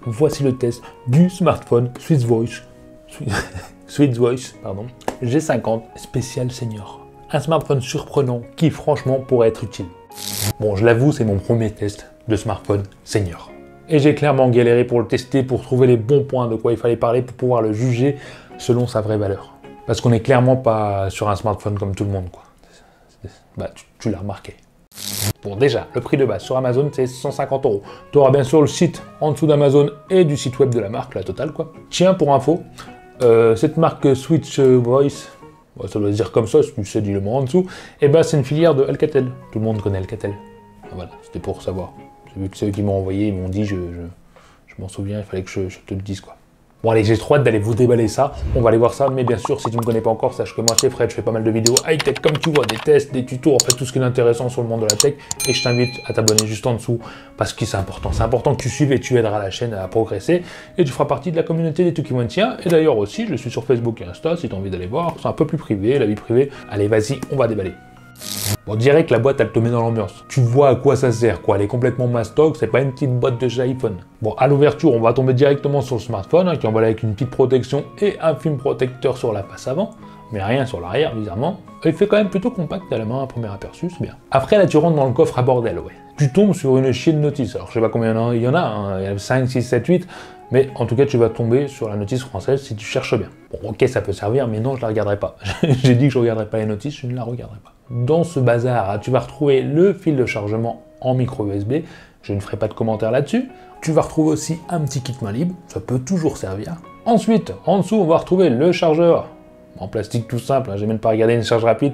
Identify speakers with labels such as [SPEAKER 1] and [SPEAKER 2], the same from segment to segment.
[SPEAKER 1] voici le test du smartphone Swissvoice G50 spécial senior. Un smartphone surprenant qui franchement pourrait être utile. Bon, je l'avoue, c'est mon premier test de smartphone senior. Et j'ai clairement galéré pour le tester, pour trouver les bons points de quoi il fallait parler, pour pouvoir le juger selon sa vraie valeur. Parce qu'on n'est clairement pas sur un smartphone comme tout le monde, quoi. Bah, tu l'as remarqué. Bon, déjà, le prix de base sur Amazon, c'est 150 €. Tu auras bien sûr le site en dessous d'Amazon et du site web de la marque, la totale, quoi. Tiens, pour info, cette marque Swissvoice, ça doit se dire comme ça, si tu sais, dis le mot en dessous, et ben c'est une filière de Alcatel. Tout le monde connaît Alcatel. Voilà, c'était pour savoir. J'ai vu que c'est eux qui m'ont envoyé, ils m'ont dit, je m'en souviens, il fallait que je te le dise, quoi. Bon allez, j'ai trop hâte d'aller vous déballer ça, on va aller voir ça, mais bien sûr, si tu ne me connais pas encore, sache que moi c'est Fred, je fais pas mal de vidéos high-tech, comme tu vois, des tests, des tutos, en fait tout ce qui est intéressant sur le monde de la tech, et je t'invite à t'abonner juste en dessous, parce que c'est important que tu suives et tu aideras la chaîne à progresser, et tu feras partie de la communauté des Tukimontiens, et d'ailleurs aussi, je suis sur Facebook et Insta, si tu as envie d'aller voir, c'est un peu plus privé, la vie privée, allez vas-y, on va déballer. Bon, direct, la boîte, elle te met dans l'ambiance. Tu vois à quoi ça sert, quoi. Elle est complètement mastoc, c'est pas une petite boîte de chez iPhone. Bon, à l'ouverture, on va tomber directement sur le smartphone, qui est emballé avec une petite protection et un film protecteur sur la face avant, mais rien sur l'arrière, bizarrement. Il fait quand même plutôt compact à la main, à premier aperçu, c'est bien. Après, là, tu rentres dans le coffre à bordel, ouais. Tu tombes sur une chier de notices. Alors, je sais pas combien il y en a, hein. Il y en a 5, 6, 7, 8, mais en tout cas, tu vas tomber sur la notice française si tu cherches bien. Bon, ok, ça peut servir, mais non, je la regarderai pas. J'ai dit que je regarderai pas les notices, je ne la regarderai pas. Dans ce bazar, tu vas retrouver le fil de chargement en micro USB. Je ne ferai pas de commentaires là-dessus. Tu vas retrouver aussi un petit kit main libre, ça peut toujours servir. Ensuite, en dessous, on va retrouver le chargeur en plastique tout simple. J'ai même pas regardé une charge rapide.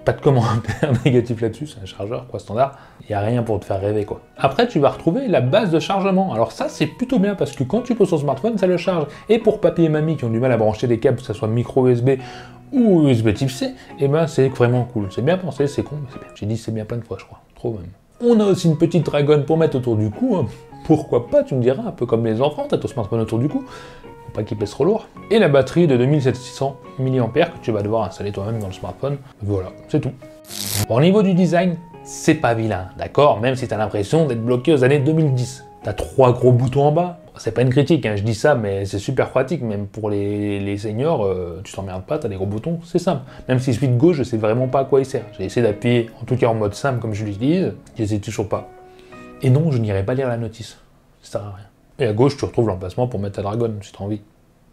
[SPEAKER 1] Pas de commentaire négatif là-dessus, c'est un chargeur, quoi, standard. Il n'y a rien pour te faire rêver, quoi. Après, tu vas retrouver la base de chargement. Alors ça, c'est plutôt bien parce que quand tu poses ton smartphone, ça le charge. Et pour papy et mamie qui ont du mal à brancher des câbles, que ce soit micro USB ou USB type C, et ben c'est vraiment cool. C'est bien pensé, c'est con, mais c'est bien. J'ai dit c'est bien plein de fois, je crois. Trop même. On a aussi une petite dragonne pour mettre autour du cou. Hein. Pourquoi pas, tu me diras, un peu comme les enfants, t'as ton smartphone autour du cou. Faut pas qu'il pèse trop lourd. Et la batterie de 2700 mAh que tu vas devoir installer toi-même dans le smartphone. Voilà, c'est tout. Bon, au niveau du design, c'est pas vilain, d'accord? Même si t'as l'impression d'être bloqué aux années 2010. T'as 3 gros boutons en bas. C'est pas une critique, hein, je dis ça, mais c'est super pratique, même pour les seniors, tu t'emmerdes pas, t'as des gros boutons, c'est simple. Même si celui de gauche, je sais vraiment pas à quoi il sert. J'ai essayé d'appuyer, en tout cas en mode simple comme je l'utilise, je sais toujours pas. Et non, je n'irai pas lire la notice, ça sert à rien. Et à gauche, tu retrouves l'emplacement pour mettre ta dragonne, si t'as envie.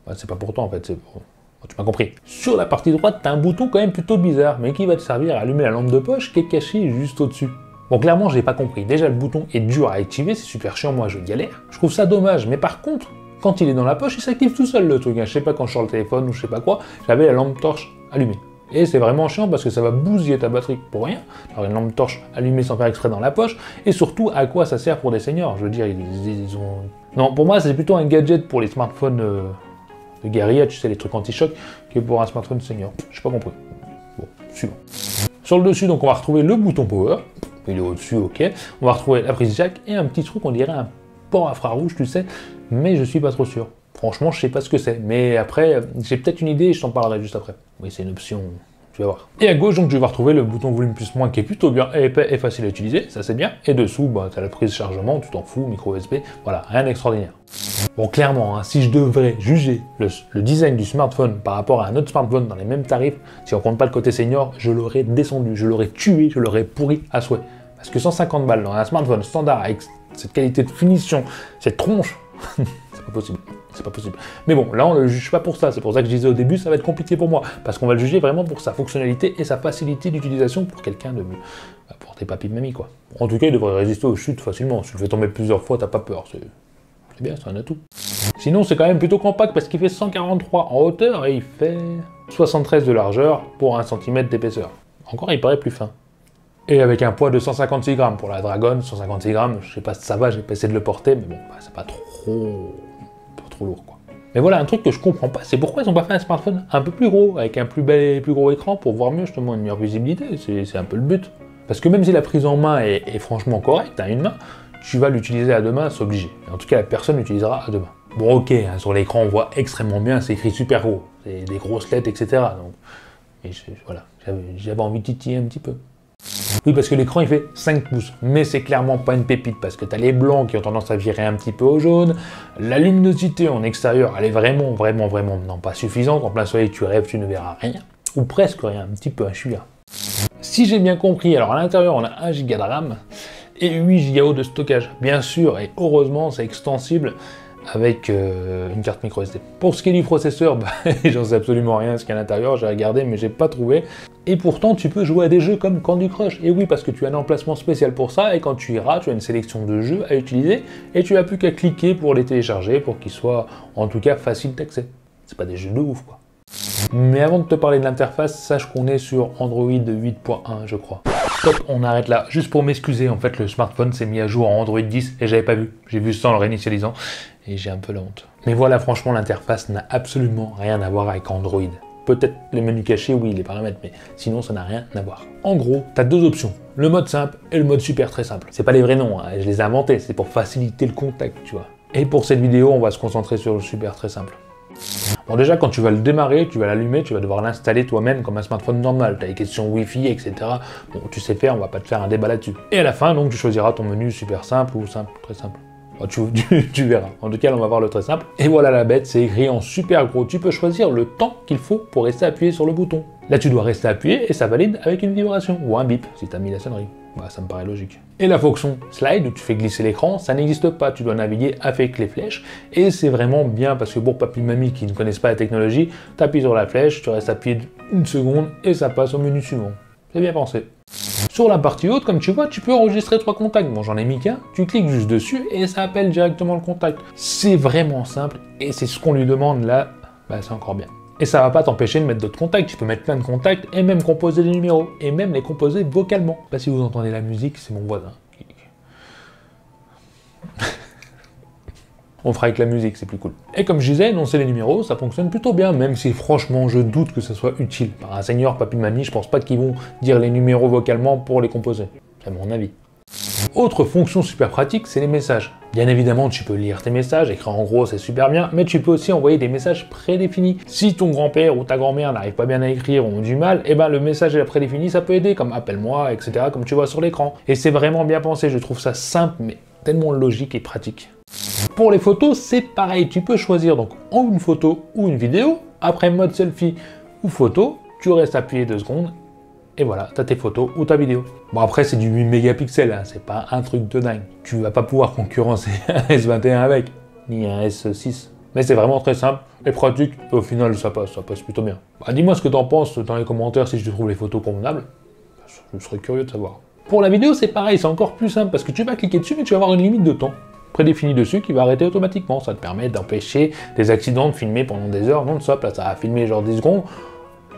[SPEAKER 1] Bah, c'est pas pour toi en fait, c'est pour... Bon, tu m'as compris. Sur la partie droite, t'as un bouton quand même plutôt bizarre, mais qui va te servir à allumer la lampe de poche qui est cachée juste au-dessus. Bon, clairement, j'ai pas compris. Déjà, le bouton est dur à activer, c'est super chiant, moi je galère. Je trouve ça dommage, mais par contre, quand il est dans la poche, il s'active tout seul le truc. Je sais pas, quand je sors le téléphone ou je sais pas quoi, j'avais la lampe torche allumée. Et c'est vraiment chiant parce que ça va bousiller ta batterie pour rien. Alors une lampe torche allumée sans faire exprès dans la poche. Et surtout, à quoi ça sert pour des seniors? Je veux dire, ils ont... Non, pour moi, c'est plutôt un gadget pour les smartphones de guérilla, tu sais, les trucs anti-choc, que pour un smartphone senior. J'ai pas compris. Bon, suivant. Sur le dessus, donc, on va retrouver le bouton power. Il est au-dessus, ok. On va retrouver la prise jack et un petit truc, on dirait un port infrarouge, tu sais, mais je suis pas trop sûr. Franchement, je sais pas ce que c'est, mais après, j'ai peut-être une idée et je t'en parlerai juste après. Oui, c'est une option, tu vas voir. Et à gauche, donc, je vais retrouver le bouton volume plus moins qui est plutôt bien épais et facile à utiliser, ça c'est bien. Et dessous, bah, tu as la prise chargement, tu t'en fous, micro USB, voilà, rien d'extraordinaire. Bon, clairement, hein, si je devrais juger le design du smartphone par rapport à un autre smartphone dans les mêmes tarifs, si on compte pas le côté senior, je l'aurais descendu, je l'aurais tué, je l'aurais pourri à souhait. Parce que 150 balles dans un smartphone standard avec cette qualité de finition, cette tronche, c'est pas possible. C'est pas possible. Mais bon, là on le juge pas pour ça, c'est pour ça que je disais au début, ça va être compliqué pour moi, parce qu'on va le juger vraiment pour sa fonctionnalité et sa facilité d'utilisation pour quelqu'un de... pour tes papis de mamie, quoi. En tout cas, il devrait résister aux chutes facilement. Si tu le fais tomber plusieurs fois, t'as pas peur. C'est bien, c'est un atout. Sinon, c'est quand même plutôt compact parce qu'il fait 143 en hauteur et il fait 73 de largeur pour 1 cm d'épaisseur. Encore, il paraît plus fin. Et avec un poids de 156 grammes pour la Dragon, 156 grammes, je sais pas si ça va, j'ai pas essayé de le porter, mais bon, bah, c'est pas trop lourd, quoi. Mais voilà, un truc que je comprends pas, c'est pourquoi ils ont pas fait un smartphone un peu plus gros, avec un plus gros écran pour voir mieux, justement, une meilleure visibilité, c'est un peu le but. Parce que même si la prise en main est franchement correcte, à une main, tu vas l'utiliser à deux mains, c'est obligé. En tout cas, la personne l'utilisera à deux mains. Bon, ok, hein, sur l'écran, on voit extrêmement bien, c'est écrit super gros, c'est des grosses lettres, etc. Donc, voilà, j'avais envie de titiller un petit peu. Oui, parce que l'écran il fait 5 pouces, mais c'est clairement pas une pépite parce que tu as les blancs qui ont tendance à virer un petit peu au jaune, la luminosité en extérieur elle est vraiment non pas suffisante, en plein soleil tu rêves, tu ne verras rien, ou presque rien, un petit peu un chouïa. Si j'ai bien compris, alors à l'intérieur on a 1 Go de RAM et 8 Go de stockage, bien sûr, et heureusement c'est extensible avec une carte micro SD. Pour ce qui est du processeur, j'en sais absolument rien ce qu'il y a à l'intérieur, j'ai regardé mais j'ai pas trouvé. Et pourtant tu peux jouer à des jeux comme Candy Crush. Et oui, parce que tu as un emplacement spécial pour ça, et quand tu iras, tu as une sélection de jeux à utiliser, et tu n'as plus qu'à cliquer pour les télécharger, pour qu'ils soient en tout cas faciles d'accès. C'est pas des jeux de ouf quoi. Mais avant de te parler de l'interface, sache qu'on est sur Android 8.1 je crois. Stop, on arrête là. Juste pour m'excuser, en fait le smartphone s'est mis à jour en Android 10 et j'avais pas vu. J'ai vu ça en le réinitialisant et j'ai un peu la honte. Mais voilà, franchement l'interface n'a absolument rien à voir avec Android. Peut-être les menus cachés, oui, les paramètres, mais sinon ça n'a rien à voir. En gros, tu as 2 options, le mode simple et le mode super très simple. C'est pas les vrais noms, hein, je les ai inventés, c'est pour faciliter le contact, tu vois. Et pour cette vidéo, on va se concentrer sur le super très simple. Bon déjà quand tu vas le démarrer, tu vas l'allumer, tu vas devoir l'installer toi-même comme un smartphone normal. Tu as les questions Wi-Fi, etc. Bon, tu sais faire, on va pas te faire un débat là-dessus. Et à la fin, donc tu choisiras ton menu super simple ou simple, très simple. Bon, tu verras. En tout cas, on va voir le très simple. Et voilà la bête, c'est écrit en super gros. Tu peux choisir le temps qu'il faut pour rester appuyé sur le bouton. Là, tu dois rester appuyé et ça valide avec une vibration ou un bip si tu as mis la sonnerie. Bah, ça me paraît logique. Et la fonction slide où tu fais glisser l'écran, ça n'existe pas. Tu dois naviguer avec les flèches et c'est vraiment bien parce que pour papy mamie qui ne connaissent pas la technologie, tu appuies sur la flèche, tu restes appuyé 1 seconde et ça passe au menu suivant. C'est bien pensé. Sur la partie haute, comme tu vois, tu peux enregistrer 3 contacts. Bon, j'en ai mis qu'un, tu cliques juste dessus et ça appelle directement le contact. C'est vraiment simple et c'est ce qu'on lui demande là, bah c'est encore bien. Et ça va pas t'empêcher de mettre d'autres contacts, tu peux mettre plein de contacts et même composer des numéros, et même les composer vocalement. Pas si vous entendez la musique, c'est mon voisin. On fera avec la musique, c'est plus cool. Et comme je disais, énoncer les numéros, ça fonctionne plutôt bien, même si franchement je doute que ça soit utile. Par un senior, papy, mamie, je pense pas qu'ils vont dire les numéros vocalement pour les composer. C'est mon avis. Autre fonction super pratique, c'est les messages. Bien évidemment, tu peux lire tes messages, écrire en gros, c'est super bien, mais tu peux aussi envoyer des messages prédéfinis. Si ton grand-père ou ta grand-mère n'arrive pas bien à écrire ou ont du mal, et ben le message prédéfini, ça peut aider, comme appelle-moi, etc., comme tu vois sur l'écran. Et c'est vraiment bien pensé, je trouve ça simple, mais tellement logique et pratique. Pour les photos, c'est pareil, tu peux choisir donc en une photo ou une vidéo, après mode selfie ou photo, tu restes appuyé 2 secondes, et voilà, t'as tes photos ou ta vidéo. Bon après c'est du 8 mégapixels, hein, c'est pas un truc de dingue. Tu vas pas pouvoir concurrencer un S21 avec, ni un S6. Mais c'est vraiment très simple et pratique, et au final ça passe plutôt bien. Bah, dis-moi ce que t'en penses dans les commentaires si tu trouves les photos convenables, je serais curieux de savoir. Pour la vidéo c'est pareil, c'est encore plus simple parce que tu vas cliquer dessus mais tu vas avoir une limite de temps prédéfinie dessus qui va arrêter automatiquement. Ça te permet d'empêcher des accidents de filmer pendant des heures non-stop. Là ça va filmer genre 10 secondes.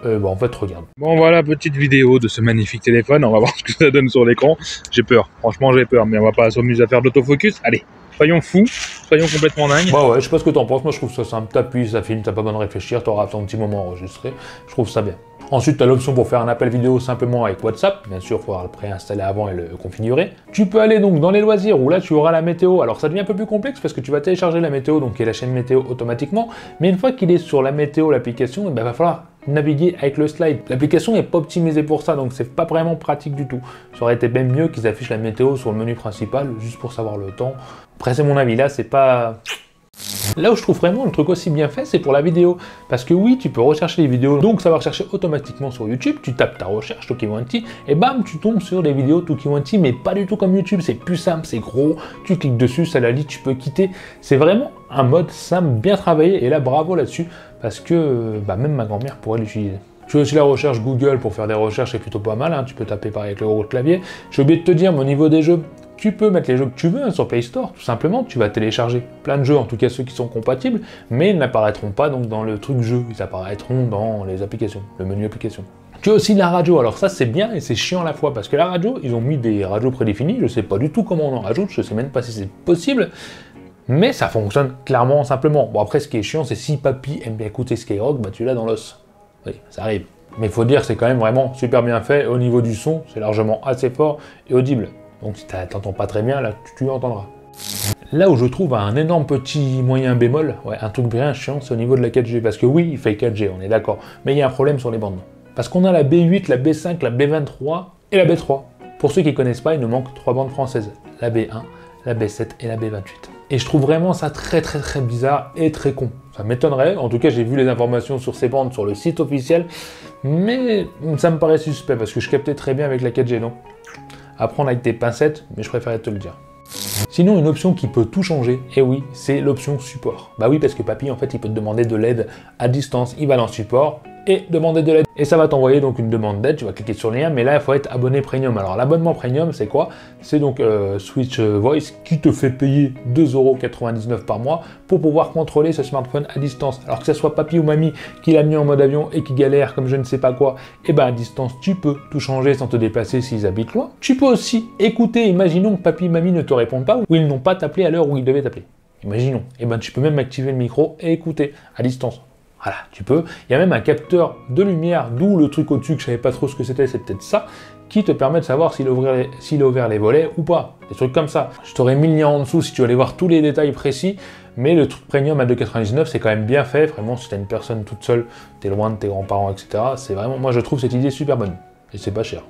[SPEAKER 1] Bon, en fait, regarde. Bon, voilà, petite vidéo de ce magnifique téléphone. On va voir ce que ça donne sur l'écran. J'ai peur. Franchement, j'ai peur. Mais on va pas s'amuser à faire de l'autofocus. Allez, soyons fous. Soyons complètement dingues. Bah ouais, je sais pas ce que t'en penses. Moi, je trouve ça simple. T'appuies, ça filme. T'as pas besoin de réfléchir. T'auras ton petit moment enregistré. Je trouve ça bien. Ensuite, tu as l'option pour faire un appel vidéo simplement avec WhatsApp. Bien sûr, il faudra le préinstaller avant et le configurer. Tu peux aller donc dans les loisirs où là, tu auras la météo. Alors, ça devient un peu plus complexe parce que tu vas télécharger la météo, donc qui est la chaîne météo automatiquement. Mais une fois qu'il est sur la météo, l'application, il va falloir naviguer avec le slide. L'application n'est pas optimisée pour ça, donc c'est pas vraiment pratique du tout. Ça aurait été bien mieux qu'ils affichent la météo sur le menu principal, juste pour savoir le temps. Après, c'est mon avis, là, c'est pas... Là où je trouve vraiment le truc aussi bien fait, c'est pour la vidéo. Parce que oui, tu peux rechercher les vidéos, donc ça va rechercher automatiquement sur YouTube, tu tapes ta recherche Tokiwanti, et bam, tu tombes sur des vidéos Tokiwanti, mais pas du tout comme YouTube, c'est plus simple, c'est gros, tu cliques dessus, ça la lit, tu peux quitter. C'est vraiment un mode simple, bien travaillé, et là, bravo là-dessus, parce que même ma grand-mère pourrait l'utiliser. Tu as aussi la recherche Google pour faire des recherches, c'est plutôt pas mal, hein. Tu peux taper pareil avec le gros clavier. J'ai oublié de te dire, mais au niveau des jeux, tu peux mettre les jeux que tu veux sur Play Store, tout simplement, tu vas télécharger plein de jeux, en tout cas ceux qui sont compatibles, mais ils n'apparaîtront pas donc dans le truc jeu, ils apparaîtront dans les applications, le menu application. Tu as aussi la radio, alors ça c'est bien et c'est chiant à la fois, parce que la radio, ils ont mis des radios prédéfinies, je sais pas du tout comment on en rajoute, je sais même pas si c'est possible, mais ça fonctionne clairement simplement. Bon après ce qui est chiant, c'est si papy aime bien écouter Skyrock, bah tu l'as dans l'os. Oui, ça arrive. Mais il faut dire c'est quand même vraiment super bien fait, au niveau du son, c'est largement assez fort et audible. Donc si t'entends pas très bien, là tu entendras. Là où je trouve un énorme petit moyen bémol, ouais, un truc bien chiant, c'est au niveau de la 4G. Parce que oui, il fait 4G, on est d'accord, mais il y a un problème sur les bandes. Parce qu'on a la B8, la B5, la B23 Et la B3. Pour ceux qui ne connaissent pas, il nous manque 3 bandes françaises. La B1, la B7 et la B28. Et je trouve vraiment ça très bizarre et très con. Ça m'étonnerait, en tout cas j'ai vu les informations sur ces bandes sur le site officiel, mais ça me paraît suspect parce que je captais très bien avec la 4G, donc à prendre avec tes pincettes, mais je préférais te le dire. Sinon, une option qui peut tout changer, et oui, c'est l'option support. Bah oui, parce que papy, en fait, il peut te demander de l'aide à distance, il va dans support, et demander de l'aide. Et ça va t'envoyer donc une demande d'aide, tu vas cliquer sur le lien, mais là il faut être abonné premium. Alors l'abonnement premium c'est quoi? C'est donc Switch Voice qui te fait payer 2,99 € par mois pour pouvoir contrôler ce smartphone à distance. Alors que ce soit papy ou mamie qui l'a mis en mode avion et qui galère comme je ne sais pas quoi, et ben à distance tu peux tout changer sans te déplacer s'ils habitent loin. Tu peux aussi écouter, imaginons que papy et mamie ne te répondent pas ou ils n'ont pas t'appelé à l'heure où ils devaient t'appeler. Imaginons, et ben tu peux même activer le micro et écouter à distance. Voilà, tu peux. Il y a même un capteur de lumière, d'où le truc au-dessus que je savais pas trop ce que c'était, c'est peut-être ça, qui te permet de savoir s'il a ouvert les volets ou pas. Des trucs comme ça. Je t'aurais mis le lien en dessous si tu veux aller voir tous les détails précis, mais le truc premium à 2,99 c'est quand même bien fait. Vraiment, si t'as une personne toute seule, t'es loin de tes grands-parents, etc. C'est vraiment, moi je trouve cette idée super bonne. Et c'est pas cher.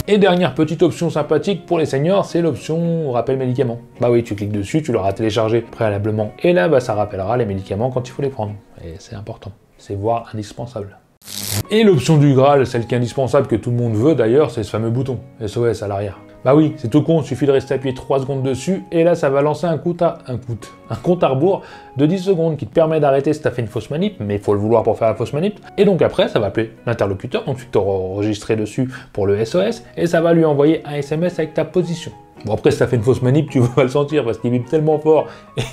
[SPEAKER 1] Et dernière petite option sympathique pour les seniors, c'est l'option rappel médicaments. Bah oui, tu cliques dessus, tu l'auras téléchargé préalablement, et là bah, ça rappellera les médicaments quand il faut les prendre. Et c'est important, c'est voire indispensable. Et l'option du Graal, celle qui est indispensable que tout le monde veut d'ailleurs, c'est ce fameux bouton SOS à l'arrière. Bah oui, c'est tout con, il suffit de rester appuyé 3 secondes dessus, et là ça va lancer un compte à rebours de 10 secondes qui te permet d'arrêter si tu as fait une fausse manip, mais il faut le vouloir pour faire la fausse manip. Et donc après, ça va appeler l'interlocuteur, donc tu t'auras enregistré dessus pour le SOS, et ça va lui envoyer un SMS avec ta position. Bon après, si tu as fait une fausse manip, tu vas pas le sentir parce qu'il vibre tellement fort,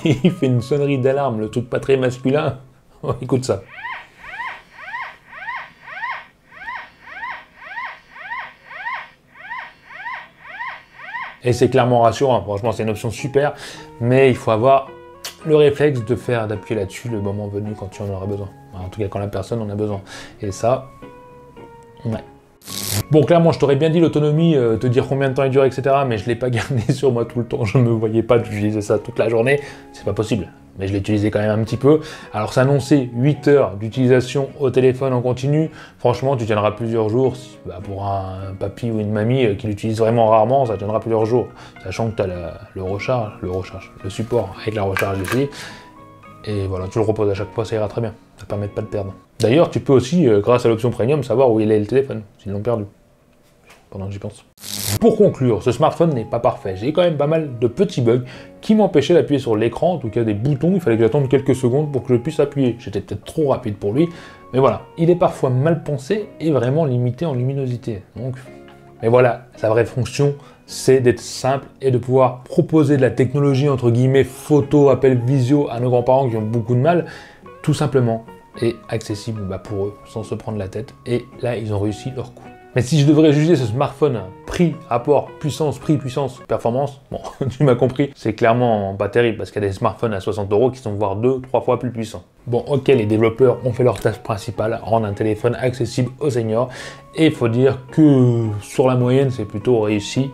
[SPEAKER 1] et il fait une sonnerie d'alarme, le truc pas très masculin. Écoute ça. Et c'est clairement rassurant, franchement c'est une option super, mais il faut avoir le réflexe d'appuyer là-dessus le moment venu quand tu en auras besoin. En tout cas quand la personne en a besoin. Et ça, ouais. Bon clairement je t'aurais bien dit l'autonomie, te dire combien de temps il dure, etc. Mais je ne l'ai pas gardé sur moi tout le temps, je ne me voyais pas d'utiliser ça toute la journée, c'est pas possible. Mais je l'ai utilisé quand même un petit peu. Alors ça annonçait 8 heures d'utilisation au téléphone en continu. Franchement, tu tiendras plusieurs jours. Bah, pour un papy ou une mamie qui l'utilise vraiment rarement, ça tiendra plusieurs jours. Sachant que tu as le support avec la recharge ici. Et voilà, tu le reposes à chaque fois, ça ira très bien. Ça permet de pas te perdre. D'ailleurs, tu peux aussi, grâce à l'option premium, savoir où il est le téléphone, s'ils l'ont perdu. Pendant que j'y pense. Pour conclure, ce smartphone n'est pas parfait. J'ai quand même pas mal de petits bugs qui m'empêchaient d'appuyer sur l'écran, en tout cas des boutons, il fallait que j'attende quelques secondes pour que je puisse appuyer. J'étais peut-être trop rapide pour lui, mais voilà. Il est parfois mal pensé et vraiment limité en luminosité. Donc, mais voilà, sa vraie fonction, c'est d'être simple et de pouvoir proposer de la technologie, entre guillemets, photo, appel visio à nos grands-parents qui ont beaucoup de mal, tout simplement, et accessible pour eux, sans se prendre la tête. Et là, ils ont réussi leur coup. Mais si je devrais juger ce smartphone prix, rapport, puissance, performance, bon, tu m'as compris, c'est clairement pas terrible parce qu'il y a des smartphones à 60 € qui sont voire 2-3 fois plus puissants. Bon, ok, les développeurs ont fait leur tâche principale, rendre un téléphone accessible aux seniors, et il faut dire que sur la moyenne, c'est plutôt réussi.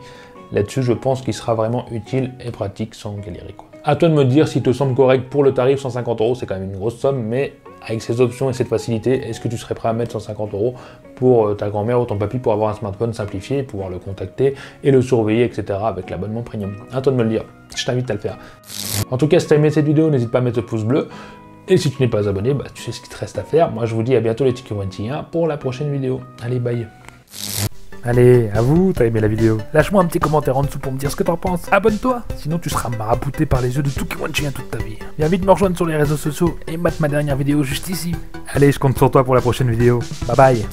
[SPEAKER 1] Là-dessus, je pense qu'il sera vraiment utile et pratique sans galérer, quoi. À toi de me dire s'il te semble correct pour le tarif, 150 €, c'est quand même une grosse somme, mais avec ces options et cette facilité, est-ce que tu serais prêt à mettre 150 € pour ta grand-mère ou ton papy pour avoir un smartphone simplifié, pouvoir le contacter et le surveiller, etc. avec l'abonnement premium? À toi de me le dire, je t'invite à le faire. En tout cas, si tu as aimé cette vidéo, n'hésite pas à mettre le pouce bleu. Et si tu n'es pas abonné, bah, tu sais ce qu'il te reste à faire. Moi, je vous dis à bientôt les Tiki-Wanti pour la prochaine vidéo. Allez, bye.
[SPEAKER 2] Allez, à vous, t'as aimé la vidéo. Lâche-moi un petit commentaire en dessous pour me dire ce que t'en penses. Abonne-toi, sinon tu seras marabouté par les yeux de Tiki-Wanti toute ta vie. Viens vite me rejoindre sur les réseaux sociaux et mate ma dernière vidéo juste ici. Allez, je compte sur toi pour la prochaine vidéo. Bye bye.